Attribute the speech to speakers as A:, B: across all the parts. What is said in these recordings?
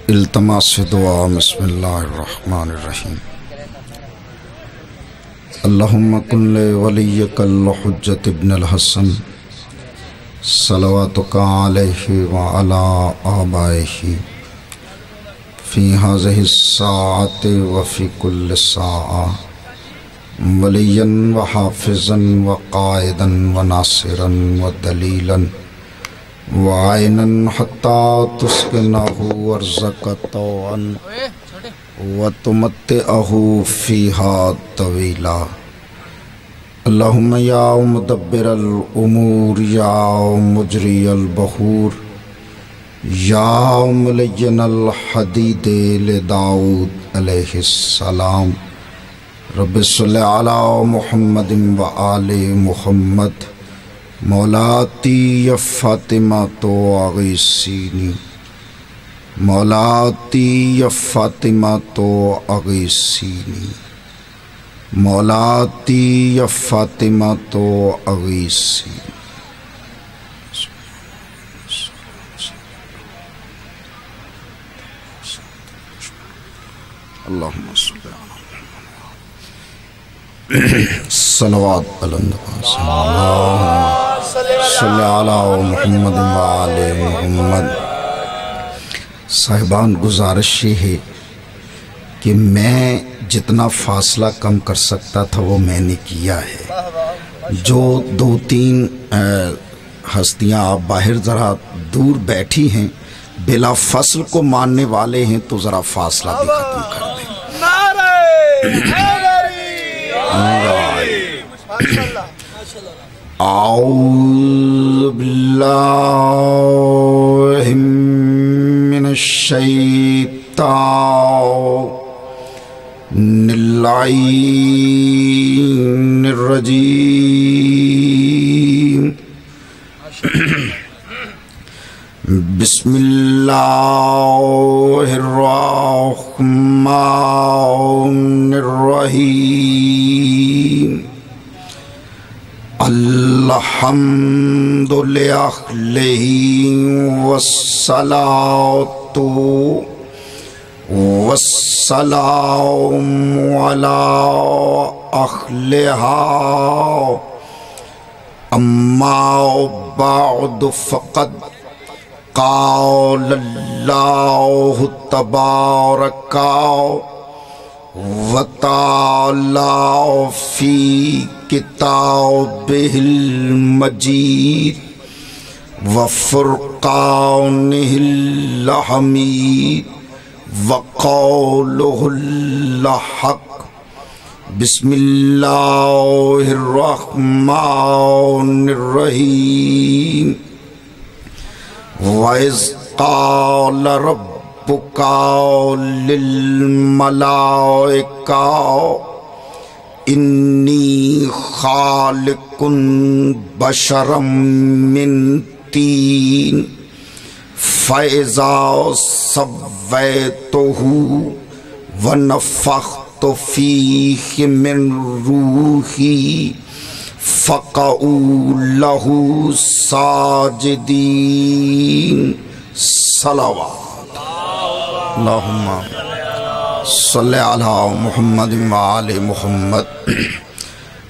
A: التماس دعا بسم اللہ الرحمن الرحیم اللہم کن لولیک الحجت ابن الحسن صلواتک علیہ وعلا آبائہ فی هذه الساعة وفی کل ساعة ولیا وحافظا وقائدا وناصرا ودلیلا وعینا حتی تسکنہ ورزق طوعا وتمتعہ فیہا طویلا اللہم یا مدبر الامور یا مجری البحور یا ملین الحدید لداؤد علیہ السلام رب صلی علی محمد و آل محمد مولاتی یا فاطمہ تو اغیثینی مولاتی یا فاطمہ تو اغیثینی مولاتی یا فاطمہ تو اغیثینی اللہم صلی صلوات بلند صلی علی محمد و آل محمد۔ صاحبان گزارش یہ ہے کہ میں جتنا فاصلہ کم کر سکتا تھا وہ میں نے کیا ہے۔ جو دو تین ہستیاں آپ باہر ذرا دور بیٹھی ہیں بلا فصل کو ماننے والے ہیں تو ذرا فاصلہ بھی ختم کر دیں۔ اعوذ باللہ من الشیطان اللعین الرجیم۔ بسم اللہ الرحمن الرحیم۔ الحمد للہ والصلاة والسلام علی اہلہا اما بعد فقد قال اللہ تبارک وتعالی فی کتابہ المجید وفرقانہ الحمید وقولہ الحق۔ بسم اللہ الرحمن الرحیم۔ وَإِذْ قَالَ رَبُّكَ لِلْمَلَائِكَةِ إِنِّي خَالِقٌ بَشَرًا مِّن طِينٍ فَإِذَا سَوَّيْتُهُ وَنَفَخْتُ فِيهِ مِن رُّوحِي فَقَعُوا لَهُ سَاجِدِينَ۔ صلوات اللہم صلی علی محمد و آل محمد۔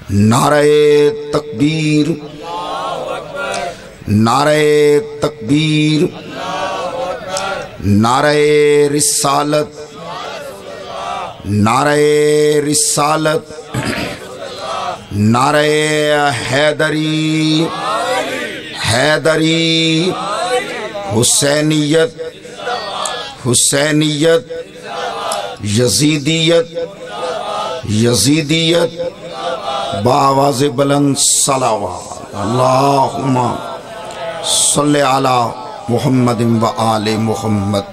A: نعرہ تکبیر نعرہ تکبیر نعرہ رسالت نعرہ رسالت نعرہ حیدری حیدری حسینیت حسینیت یزیدیت یزیدیت بآواز بلند صلوات اللہم صلی علی محمد و آل محمد۔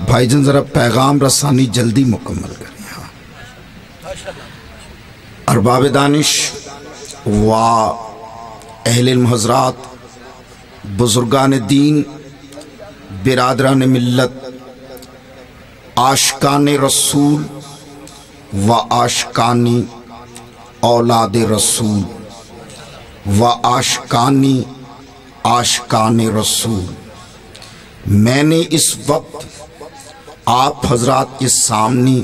A: بھائی جن ذرا پیغام رسانی جلدی مکمل کریں۔ ارباب دانش و اہل علم حضرات، بزرگان دین، برادران ملت، عاشقان رسول و عاشقانی اولاد رسول، و آشکانی آشکان رسول، میں نے اس وقت آپ حضرات کے سامنے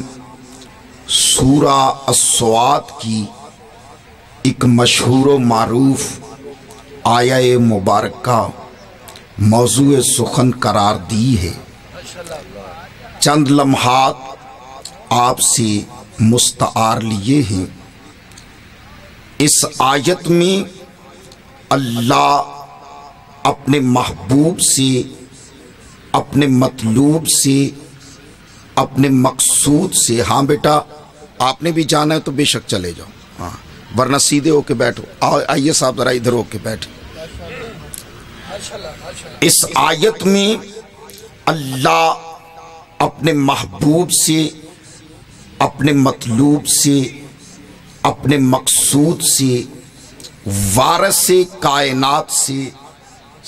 A: سورہ الصوات کی ایک مشہور و معروف آیہ مبارکہ موضوع سخن قرار دی ہے۔ چند لمحات آپ سے مستعار لیے ہیں۔ اس آیت میں اللہ اپنے محبوب سے، اپنے مطلوب سے، اپنے مقصود سے، ہاں بیٹا آپ نے بھی جانا ہے تو بے شک چلے جاؤ، ہاں ورنہ سیدھے ہو کے بیٹھو، آئیے صاحب ذرا ادھر ہو کے بیٹھو۔ اس آیت میں اللہ اپنے محبوب سے، اپنے مطلوب سے، اپنے مقصود سے، وارث کائنات سے،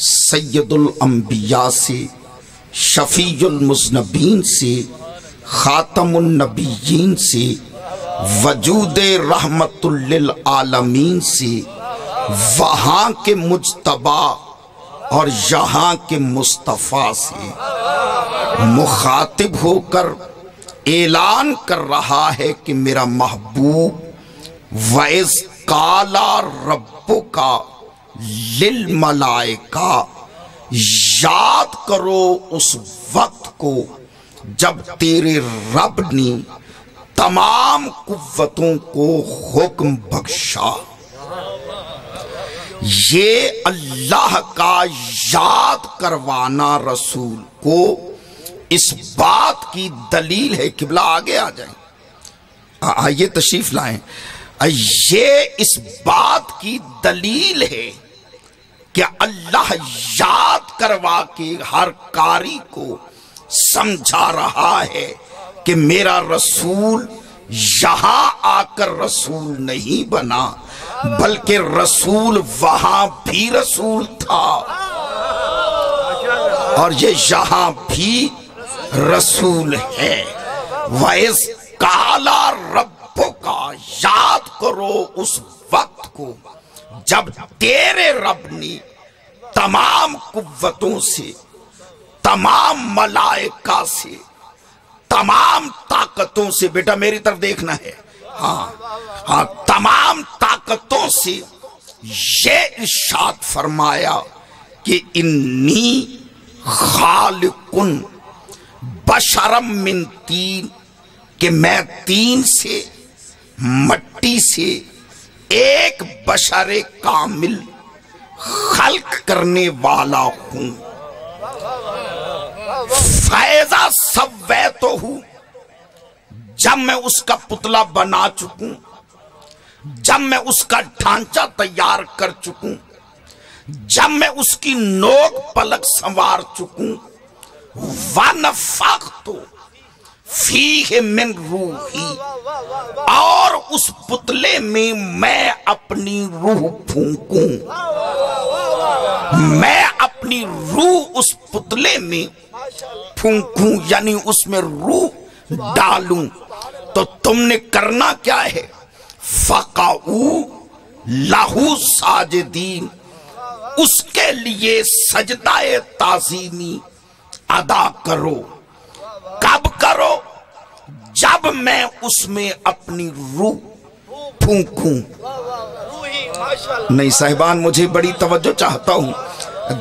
A: سید الانبیاء سے، شفیع المذنبین سے، خاتم النبیین سے، وجود رحمت للعالمین سے، وہاں کے مجتبی اور یہاں کے مصطفیٰ سے مخاطب ہو کر اعلان کر رہا ہے کہ میرا محبوب وَإِذْ قَالَ رَبُّكَ لِلْمَلَائِكَةِ، یاد کرو اس وقت کو جب تیرے رب نے تمام قوتوں کو حکم بخشا۔ یہ اللہ کا یاد کروانا رسول کو اس بات کی دلیل ہے، قبلہ آگے آ جائیں، آئیے تشریف لائیں، یہ اس بات کی دلیل ہے کہ اللہ یاد کروا کے ہر قاری کو سمجھا رہا ہے کہ میرا رسول یہاں آ کر رسول نہیں بنا، بلکہ رسول وہاں بھی رسول تھا اور یہ یہاں بھی رسول ہے۔ وَإِذْ قَالَ رَبُّكَ، یاد کرو اس وقت کو جب تیرے رب نے تمام قوتوں سے، تمام ملائکہ سے، تمام طاقتوں سے، بیٹا میری طرف دیکھنا ہے، ہاں تمام طاقتوں سے یہ ارشاد فرمایا کہ انی خالق بشرم من طین، کہ میں طین سے، مٹی سے ایک بشر کامل خلق کرنے والا ہوں۔ فَإِذَا سَوَّيْتُهُ، جب میں اس کا پتلا بنا چکوں، جب میں اس کا ڈھانچہ تیار کر چکوں، جب میں اس کی نوک پلک سنوار چکوں، وَنَفَخْتُ فِيهِ مِن رُوحِي، اور اس پتلے میں اپنی روح پھونکوں، میں اپنی روح اس پتلے میں پھونکوں، یعنی اس میں روح ڈالوں، تو تم نے کرنا کیا ہے؟ فَقَعُوا لَهُ سَاجِدِينَ، اس کے لیے سجدہ تعظیمی ادا کرو۔ کب کرو؟ جب میں اس میں اپنی روح پھونکوں۔ نہیں صاحبان، مجھے بڑی توجہ چاہتا ہوں،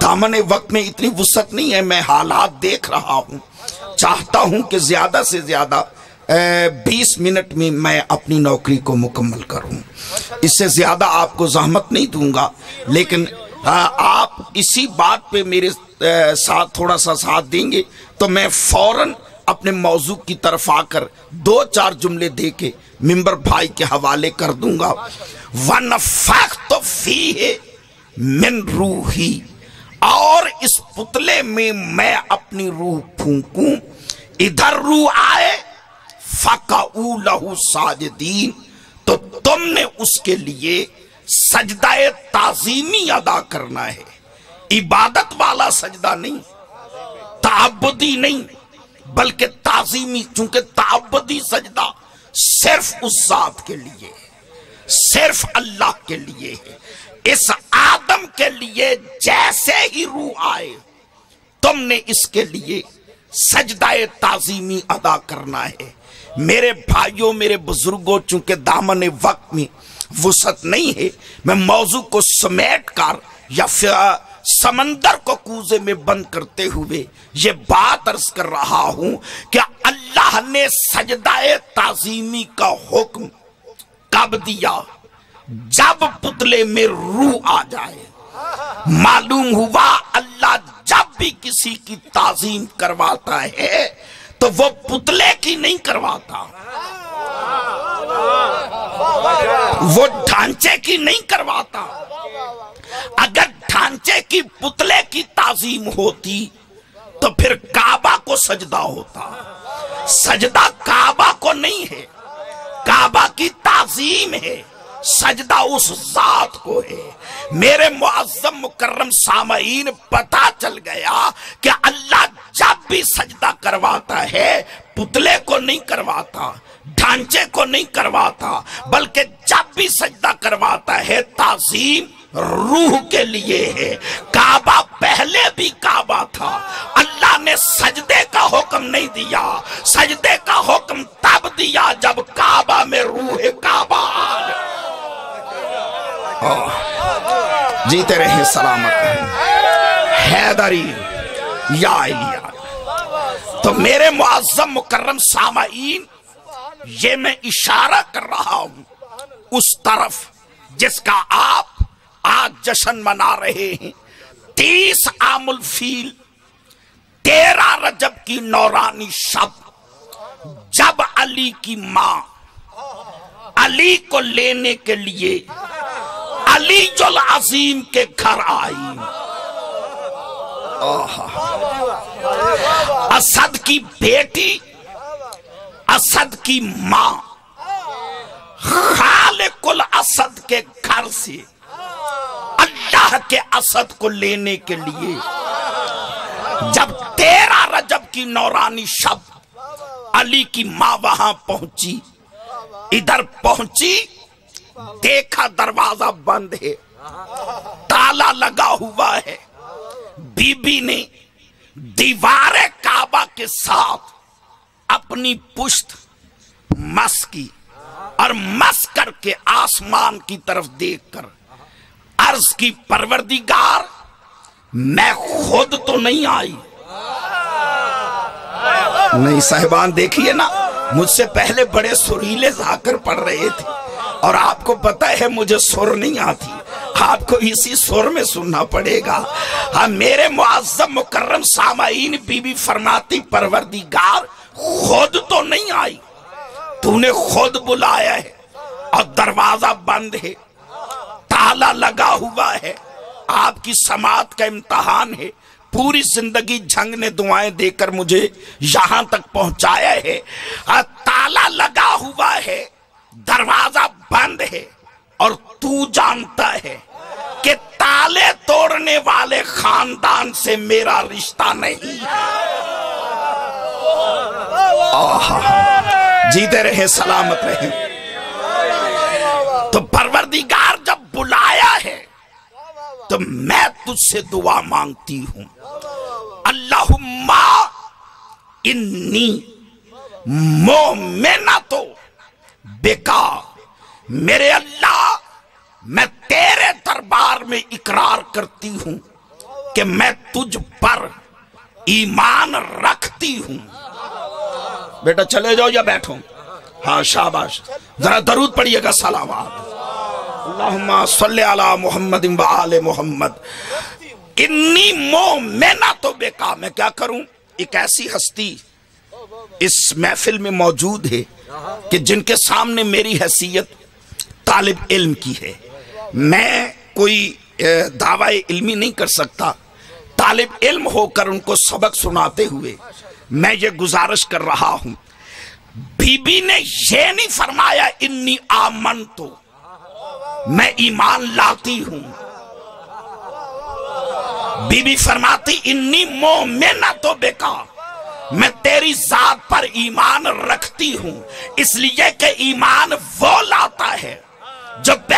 A: دامن وقت میں اتنی وسعت نہیں ہے، میں حالات دیکھ رہا ہوں، چاہتا ہوں کہ زیادہ سے زیادہ 20 منٹ میں میں اپنی نوکری کو مکمل کروں، اس سے زیادہ آپ کو زحمت نہیں دوں گا، لیکن آپ اسی بات پہ میرے ساتھ تھوڑا سا ساتھ دیں گے تو میں فوراً اپنے موضوع کی طرف آ کر 2-4 جملے دے کے ممبر بھائی کے حوالے کر دوں گا۔ وَنَفَخْتُ فِيهِ مِن رُوحِي، اور اس پتلے میں اپنی روح پھونکوں، ادھر روح آئے، فَقَعُوا لَهُ سَاجِدِينَ، تو تم نے اس کے لیے سجدہ تعظیمی ادا کرنا ہے، عبادت والا سجدہ نہیں، تعبدی نہیں، بلکہ تعظیمی، چونکہ تعبدی سجدہ صرف اس ذات کے لیے، صرف اللہ کے لیے ہے۔ اس آدم کے لیے جیسے ہی روح آئے تم نے اس کے لیے سجدہ تعظیمی ادا کرنا ہے۔ میرے بھائیوں، میرے بزرگوں، چونکہ دامن وقت میں وسعت نہیں ہے، میں موضوع کو سمیٹ کر یا پھر سمندر کو کوزے میں بند کرتے ہوئے یہ بات عرض کر رہا ہوں کہ اللہ نے سجدہ تعظیمی کا حکم کب دیا؟ جب پتلے میں روح آ جائے۔ معلوم ہوا اللہ جب بھی کسی کی تعظیم کرواتا ہے تو وہ پتلے کی نہیں کرواتا، وہ ڈھانچے کی نہیں کرواتا۔ اگر ڈھانچے کی پتلے کی تعظیم ہوتی تو پھر کعبہ کو سجدہ ہوتا۔ سجدہ کعبہ کو نہیں ہے، کعبہ کی تعظیم ہے، سجدہ اس ذات کو ہے۔ میرے معظم مکرم سامعین، پتہ چل گیا کہ اللہ جب بھی سجدہ کرواتا ہے پتلے کو نہیں کرواتا، ڈھانچے کو نہیں کرواتا، بلکہ جب بھی سجدہ کرواتا ہے تعظیم روح کے لیے ہے۔ کعبہ پہلے بھی کعبہ تھا، اللہ نے سجدے کا حکم نہیں دیا، سجدے کا حکم تب دیا جب کعبہ میں روح کعبہ آ گیا۔ جیتے رہے سلامت رہے حیدری یا علیہ۔ تو میرے معظم مکرم سامعین، یہ میں اشارہ کر رہا ہوں اس طرف جس کا آپ آج جشن منا رہے ہیں۔ 30 عام الفیل 13 رجب کی نورانی شب، جب علی کی ماں علی کو لینے کے لیے علی العظیم کے گھر آئی۔ اسد کی بیٹی، اسد کی ماں، خالق الاسد کے گھر سے اللہ کے اسد کو لینے کے لیے جب 13 رجب کی نورانی شب علی کی ماں وہاں پہنچی، ادھر پہنچی، دیکھا دروازہ بند ہے، تالا لگا ہوا ہے۔ بی بی نے دیوار کعبہ کے ساتھ اپنی پشت مس کی اور مس کر کے آسمان کی طرف دیکھ کر عرض کی، پروردگار میں خود تو نہیں آئی۔ نہیں صاحبان دیکھیے نا، مجھ سے پہلے بڑے سریلے ذاکر پڑھ رہے تھے اور آپ کو پتہ ہے مجھے سر نہیں آتی، آپ کو اسی سر میں سننا پڑے گا۔ ہاں میرے معظم مکرم سامعین، بی بی فرماتی پروردگار خود تو نہیں آئی، تو نے خود بلایا ہے اور دروازہ بند ہے، تالا لگا ہوا ہے، آپ کی سماعت کا امتحان ہے، پوری زندگی جھنگ نے دعائیں دے کر مجھے یہاں تک پہنچایا ہے، تالا لگا ہوا ہے، دروازہ بند ہے، اور تو جانتا ہے کہ تالے توڑنے والے خاندان سے میرا رشتہ نہیں۔ جیتے رہے سلامت رہے۔ تو پروردگار جب بلایا ہے تو میں تجھ سے دعا مانگتی ہوں، اللہم انی مومنۃ بکا، میرے اللہ میں تیرے دربار میں اقرار کرتی ہوں کہ میں تجھ پر ایمان رکھتی ہوں۔ بیٹا چلے جاؤ یا بیٹھو؟ ہاں شاباش، ذرا درود پڑھیے گا، صلوات۔ اللہم صلی علی محمد و آل محمد۔ انی مومنۃ بکا، میں کیا کروں؟ ایک ایسی ہستی اس محفل میں موجود ہے کہ جن کے سامنے میری حیثیت طالب علم کی ہے، میں کوئی دعوی علمی نہیں کر سکتا، طالب علم ہو کر ان کو سبق سناتے ہوئے میں یہ گزارش کر رہا ہوں۔ بی بی نے یہ نہیں فرمایا انی آمنتو، میں ایمان لاتی ہوں، بی بی فرماتی انی مومنۃ بکا، میں تیری ذات پر ایمان رکھتی ہوں، اس لیے کہ ایمان وہ لاتا ہے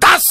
A: 10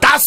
A: 10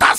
A: 10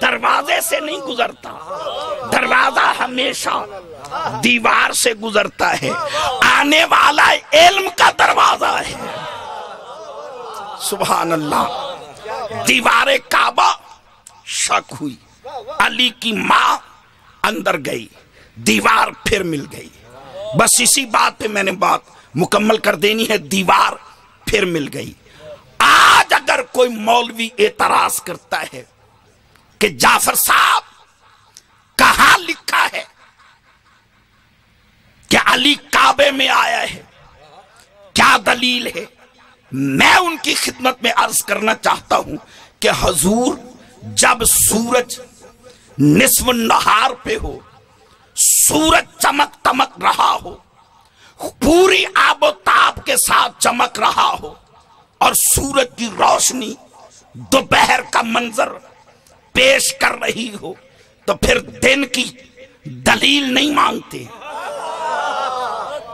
B: دروازے سے نہیں گزرتا، دروازہ ہمیشہ دیوار سے گزرتا ہے، آنے والا علم کا دروازہ ہے۔ سبحان اللہ۔ دیوار کعبہ شک ہوئی، علی کی ماں اندر گئی، دیوار پھر مل گئی۔ بس اسی بات پہ میں نے بات مکمل کر دینی ہے، دیوار پھر مل گئی۔ آج اگر کوئی مولوی اعتراض کرتا ہے کہ جعفر صاحب کہاں لکھا ہے کہ علی کعبے میں آیا ہے، کیا دلیل ہے، میں ان کی خدمت میں عرض کرنا چاہتا ہوں کہ حضور جب سورج نصف النہار پہ ہو، سورج چمک تمک رہا ہو، پوری آب و تاب کے ساتھ چمک رہا ہو، اور سورج کی روشنی دوپہر کا منظر پیش کر رہی ہو، تو پھر دن کی دلیل نہیں مانگتے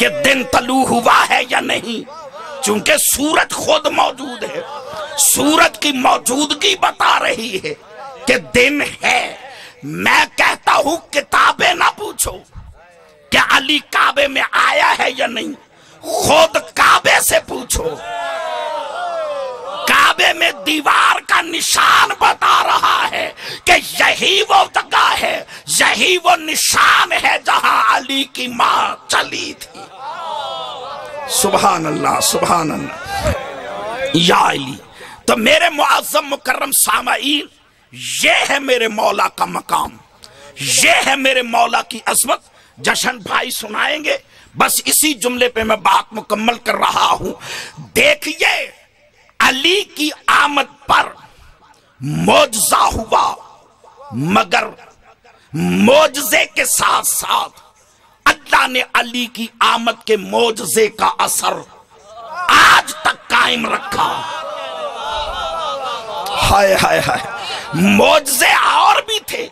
B: کہ دن طلوع ہوا ہے یا نہیں، چونکہ سورج خود موجود ہے، سورج کی موجودگی بتا رہی ہے کہ دن ہے۔ میں کہتا ہوں کتابیں نہ پوچھو کہ علی کعبے میں آیا ہے یا نہیں، خود کعبے سے پوچھو۔ کعبے میں دیوار کا نشان بتا رہا ہے کہ یہی وہ جگہ ہے، یہی وہ نشان ہے جہاں علی کی ماں چلی تھی۔ سبحان اللہ، سبحان اللہ، یا علی۔ تو میرے معظم مکرم سامعین، یہ ہے میرے مولا کا مقام، یہ ہے میرے مولا کی عظمت۔ جشن بھائی سنائیں گے، بس اسی جملے پہ میں بات مکمل کر رہا ہوں۔ دیکھیے علی کی آمد پر معجزہ ہوا، مگر معجزے کے ساتھ ساتھ اللہ نے علی کی آمد کے معجزے کا اثر آج تک قائم رکھا۔ ہائے ہائے ہائے، معجزے اور بھی تھے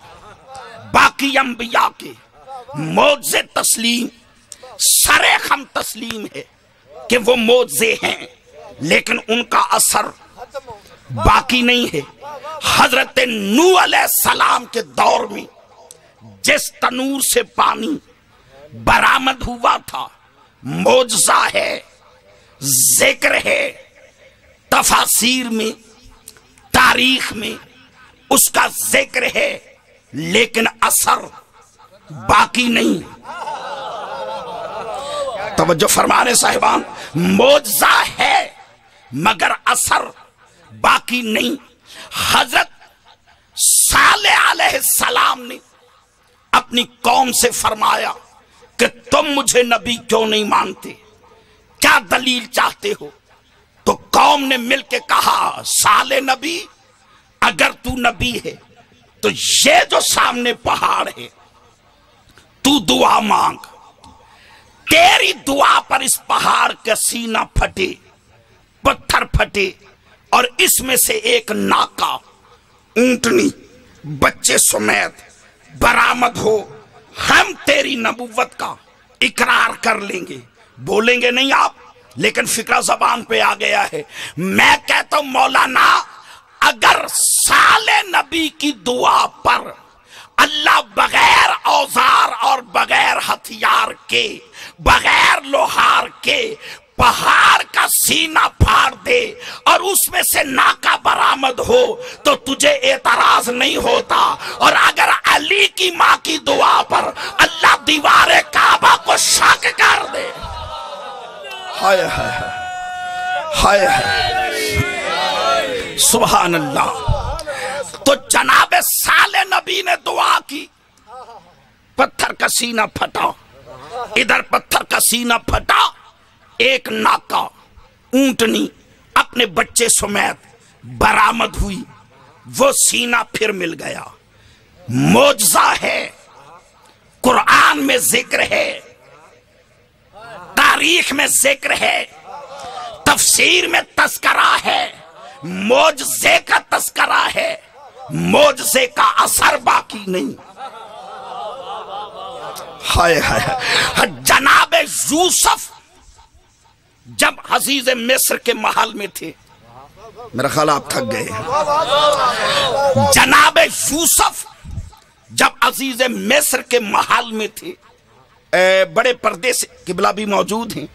B: باقی انبیاء کے، معجزے تسلیم، سرخم تسلیم ہے کہ وہ معجزے ہیں، لیکن ان کا اثر باقی نہیں ہے۔ حضرت نوح علیہ السلام کے دور میں جس تنور سے پانی برآمد ہوا تھا، معجزہ ہے، ذکر ہے، تفاسیر میں، تاریخ میں اس کا ذکر ہے، لیکن اثر باقی نہیں۔ توجہ فرمانے صاحبان، معجزہ ہے مگر اثر باقی نہیں۔ حضرت صالح علیہ السلام نے اپنی قوم سے فرمایا کہ تم مجھے نبی کیوں نہیں مانتے، کیا دلیل چاہتے ہو؟ تو قوم نے مل کے کہا، صالح نبی اگر تو نبی ہے تو یہ جو سامنے پہاڑ ہے تو دعا مانگ، تیری دعا پر اس پہاڑ کا سینہ پھٹے، پتھر پھٹے، اور اس میں سے ایک ناکا اونٹنی بچے سمیت برآمد ہو، ہم تیری نبوت کا اقرار کر لیں گے۔ بولیں گے نہیں آپ، لیکن فکرہ زبان پہ آ گیا ہے۔ میں کہتا ہوں مولانا، اگر صالح نبی کی دعا پر اللہ بغیر اوزار اور بغیر ہتھیار کے، بغیر لوہار کے پہاڑ کا سینہ پھاڑ دے اور اس میں سے ناکا برآمد ہو تو تجھے اعتراض نہیں ہوتا، اور اگر علی کی ماں کی دعا پر اللہ دیوار کعبہ کو شک کر دے، ہائے ہائے ہائے ہائے، سبحان اللہ۔ تو جناب صالح نبی نے دعا کی، پتھر کا سینہ پھٹا، ادھر پتھر کا سینہ پھٹا، ایک ناکا اونٹنی اپنے بچے سمیت برآمد ہوئی، وہ سینہ پھر مل گیا۔ معجزہ ہے، قرآن میں ذکر ہے، تاریخ میں ذکر ہے، تفسیر میں تذکرہ ہے، معجزے کا تذکرہ ہے، معجزے کا اثر باقی نہیں۔ ہائے ہائے، جناب یوسف جب عزیز مصر کے محل میں تھے، میرا خیال آپ تھک گئے. جناب یوسف جب عزیز مصر کے محل میں تھے، بڑے پردے سے، قبلہ بھی موجود ہیں،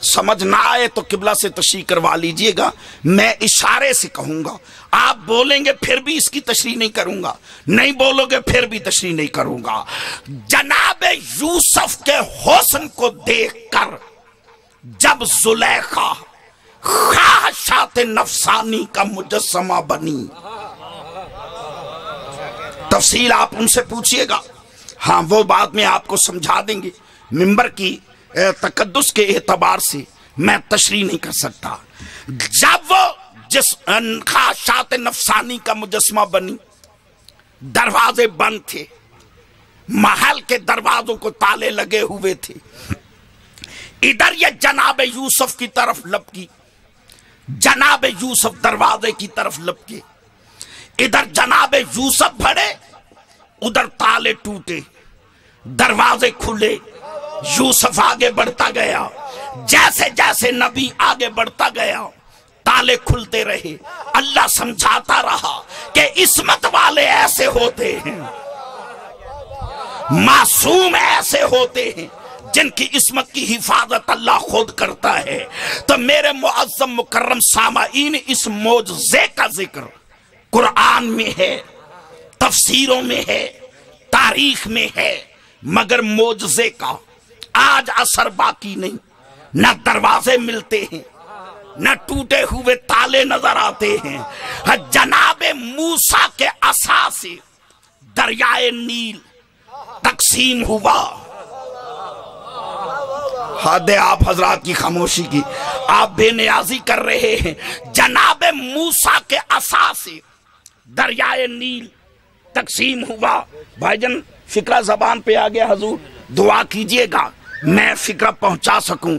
B: سمجھ نہ آئے تو قبلہ سے تشریح کروا لیجئے گا، میں اشارے سے کہوں گا، آپ بولیں گے پھر بھی اس کی تشریح نہیں کروں گا، نہیں بولو گے پھر بھی تشریح نہیں کروں گا. جناب یوسف کے حسن کو دیکھ کر جب زلیخا خواہشات نفسانی کا مجسمہ بنی، تفصیل آپ ان سے پوچھئے گا، ہاں وہ بات میں آپ کو سمجھا دیں گے، ممبر کی تقدس کے اعتبار سے میں تشریح نہیں کر سکتا. جب وہ جس خواہشات نفسانی کا مجسمہ بنی، دروازے بند تھے، محل کے دروازوں کو تالے لگے ہوئے تھے، ادھر یہ جناب یوسف کی طرف لپکی، جناب یوسف دروازے کی طرف لپکے، ادھر جناب یوسف بڑھے، ادھر تالے ٹوٹے، دروازے کھلے، یوسف آگے بڑھتا گیا، جیسے جیسے نبی آگے بڑھتا گیا تالے کھلتے رہے. اللہ سمجھاتا رہا کہ عصمت والے ایسے ہوتے ہیں، معصوم ایسے ہوتے ہیں جن کی عصمت کی حفاظت اللہ خود کرتا ہے. تو میرے معظم مکرم سامعین، اس معجزے کا ذکر قرآن میں ہے، تفسیروں میں ہے، تاریخ میں ہے، مگر معجزے کا آج اثر باقی نہیں. نہ دروازے ملتے ہیں، نہ ٹوٹے ہوئے تالے نظر آتے ہیں. جناب موسیٰ کے عصا سے دریائے نیل تقسیم ہوا. حد آپ حضرات کی خاموشی کی، آپ بے نیازی کر رہے ہیں. جناب موسیٰ کے عصا سے دریائے نیل تقسیم ہوا. بھائی جان فکرہ زبان پہ آ گیا، حضور دعا کیجئے گا میں فکرہ پہنچا سکوں.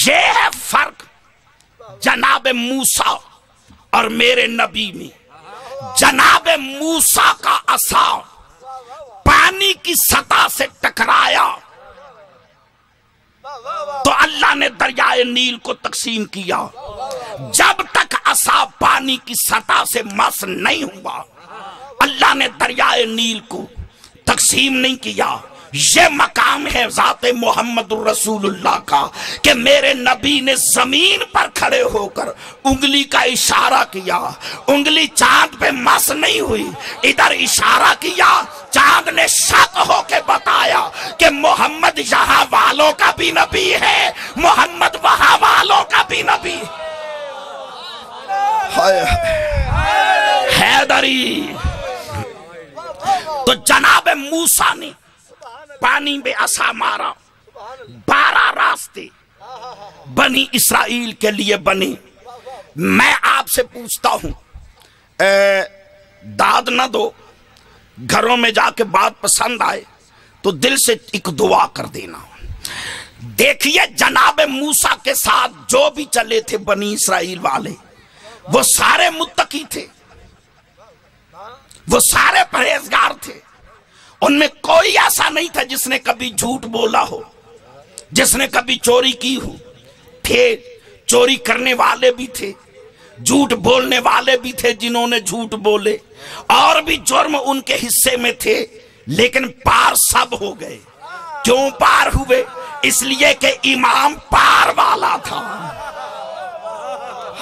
B: یہ ہے فرق جناب موسیٰ اور میرے نبی میں. جناب موسیٰ کا عصا پانی کی سطح سے ٹکرایا تو اللہ نے دریائے نیل کو تقسیم کیا. جب تک عصا پانی کی سطح سے مس نہیں ہوا، اللہ نے دریائے نیل کو تقسیم نہیں کیا. یہ مقام ہے ذات محمد الرسول اللہ کا کہ میرے نبی نے زمین پر کھڑے ہو کر انگلی کا اشارہ کیا، انگلی چاند پہ مس نہیں ہوئی، ادھر اشارہ کیا، چاند نے شک ہو کے بتایا کہ محمد یہاں والوں کا بھی نبی ہے، محمد وہاں والوں کا بھی نبی حیدری. تو جناب موسیٰ نے پانی میں عصا مارا، 12 راستے بنی اسرائیل کے لیے بنے. میں آپ سے پوچھتا ہوں، داد نہ دو، گھروں میں جا کے بات پسند آئے تو دل سے ایک دعا کر دینا. دیکھیے جناب موسیٰ کے ساتھ جو بھی چلے تھے بنی اسرائیل والے، وہ سارے متقی تھے، وہ سارے پرہیزگار تھے. ان میں کوئی ایسا نہیں تھا جس نے کبھی جھوٹ بولا ہو، جس نے کبھی چوری کی ہو. تھے چوری کرنے والے بھی تھے، جھوٹ بولنے والے بھی تھے جنہوں نے جھوٹ بولے، اور بھی جرم ان کے حصے میں تھے، لیکن پار سب ہو گئے. کیوں پار ہوئے؟ اس لیے کہ امام پار والا تھا.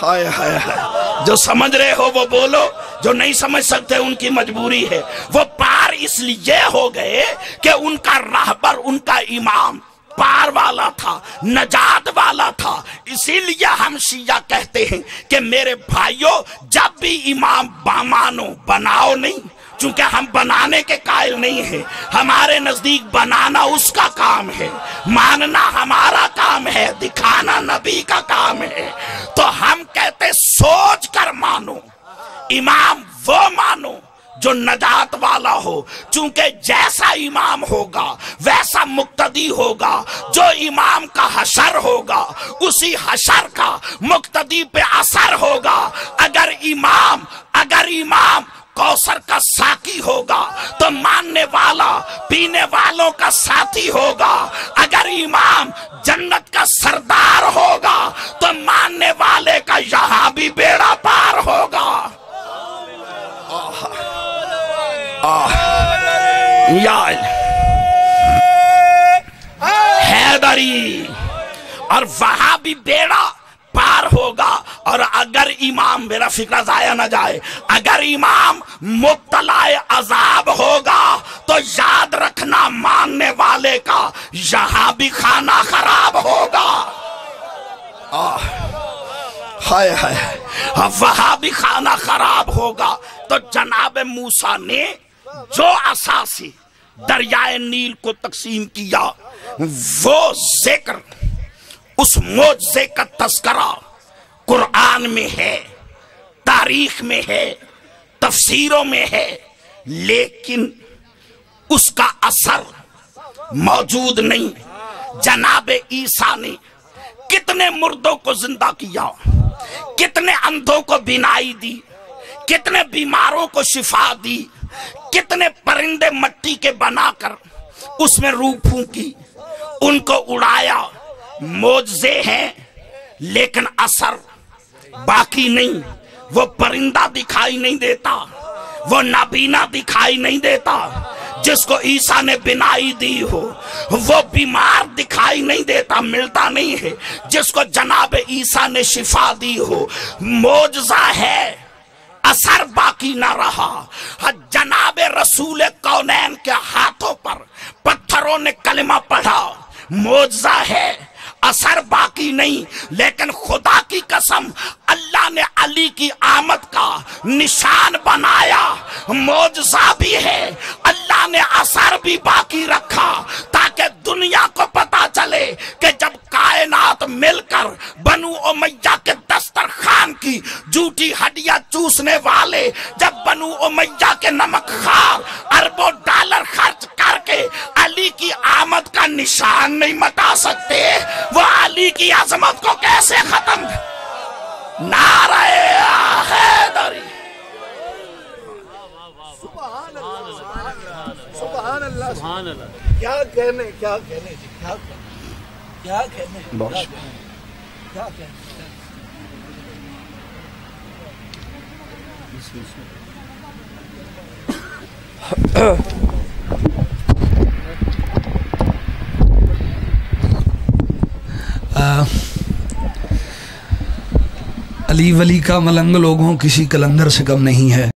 B: ہائے ہائے ہائے، جو سمجھ رہے ہو وہ بولو، جو نہیں سمجھ سکتے ان کی مجبوری ہے. وہ پار اس لیے ہو گئے کہ ان کا راہبر، ان کا امام پار والا تھا، نجات والا تھا. اسی لیے ہم شیعہ کہتے ہیں کہ میرے بھائیوں، جب بھی امام مانو، بناؤ نہیں، چونکہ ہم بنانے کے قائل نہیں ہیں. ہمارے نزدیک بنانا اس کا کام ہے، ماننا ہمارا کام ہے، دکھانا نبی کا کام ہے. تو ہم کہتے سوچ کر مانو، امام وہ مانو جو نجات والا ہو، چونکہ جیسا امام ہوگا ویسا مقتدی ہوگا. جو امام کا حشر ہوگا اسی حشر کا مقتدی پہ اثر ہوگا. اگر امام کوثر کا ساقی ہوگا تو ماننے والا پینے والوں کا ساتھی ہوگا. اگر امام جنت کا سردار ہوگا تو ماننے والے کا کا یہاں بھی بیڑا پار ہوگا. یا حیدری، اور وہاں بھی بیڑا پار ہوگا. اور اگر امام، میرا فکر ضائع نہ جائے، اگر امام مبتلا عذاب ہوگا تو یاد رکھنا ماننے والے کا یہاں بھی کھانا خراب ہوگا. ہائے ہائے، وہاں بھی کھانا خراب ہوگا. تو جناب موسیٰ نے جو اساسی دریائے نیل کو تقسیم کیا، وہ ذکر، اس معجزے کا تذکرہ قرآن میں ہے، تاریخ میں ہے، تفسیروں میں ہے، لیکن اس کا اثر موجود نہیں. جناب عیسیٰ نے کتنے مردوں کو زندہ کیا، کتنے اندھوں کو بینائی دی، کتنے بیماروں کو شفا دی، کتنے پرندے مٹی کے بنا کر اس میں روح پھونکی، ان کو اڑایا. معجزے ہیں لیکن اثر باقی نہیں. وہ پرندہ دکھائی نہیں دیتا، وہ نابینا دکھائی نہیں دیتا جس کو عیسیٰ نے بینائی دی ہو، وہ بیمار دکھائی نہیں دیتا، ملتا نہیں ہے جس کو جناب عیسیٰ نے شفا دی ہو. معجزہ ہے، اثر باقی نہ رہا. جناب رسول کونین کے ہاتھوں پر پتھروں نے کلمہ پڑھا، معجزہ ہے، اثر باقی نہیں. لیکن خدا کی قسم اللہ نے علی کی آمد کا نشان بنایا، معجزہ بھی ہے، اللہ نے اثر بھی باقی رکھا تاکہ دنیا کو پتا چلے کہ جب کائنات مل کر بنو امیہ کے دسترخوان کی جھوٹی ہڈیاں چوسنے والے، جب بنو امیہ کے نمک خار اربوں ڈالر خرچ کر کے علی کی آمد کا نشان نہیں مٹا سکتے، وہ علی کی عظمت کو کیسے ختم؟ نعرہ حیدری.
C: سبحان اللہ، سبحان اللہ. کیا کہنے، کیا کہنے جی، کیا کہنے، کیا کہنے.
D: علی ولی کا ملنگ لوگوں کسی کلندر سے کم نہیں ہے.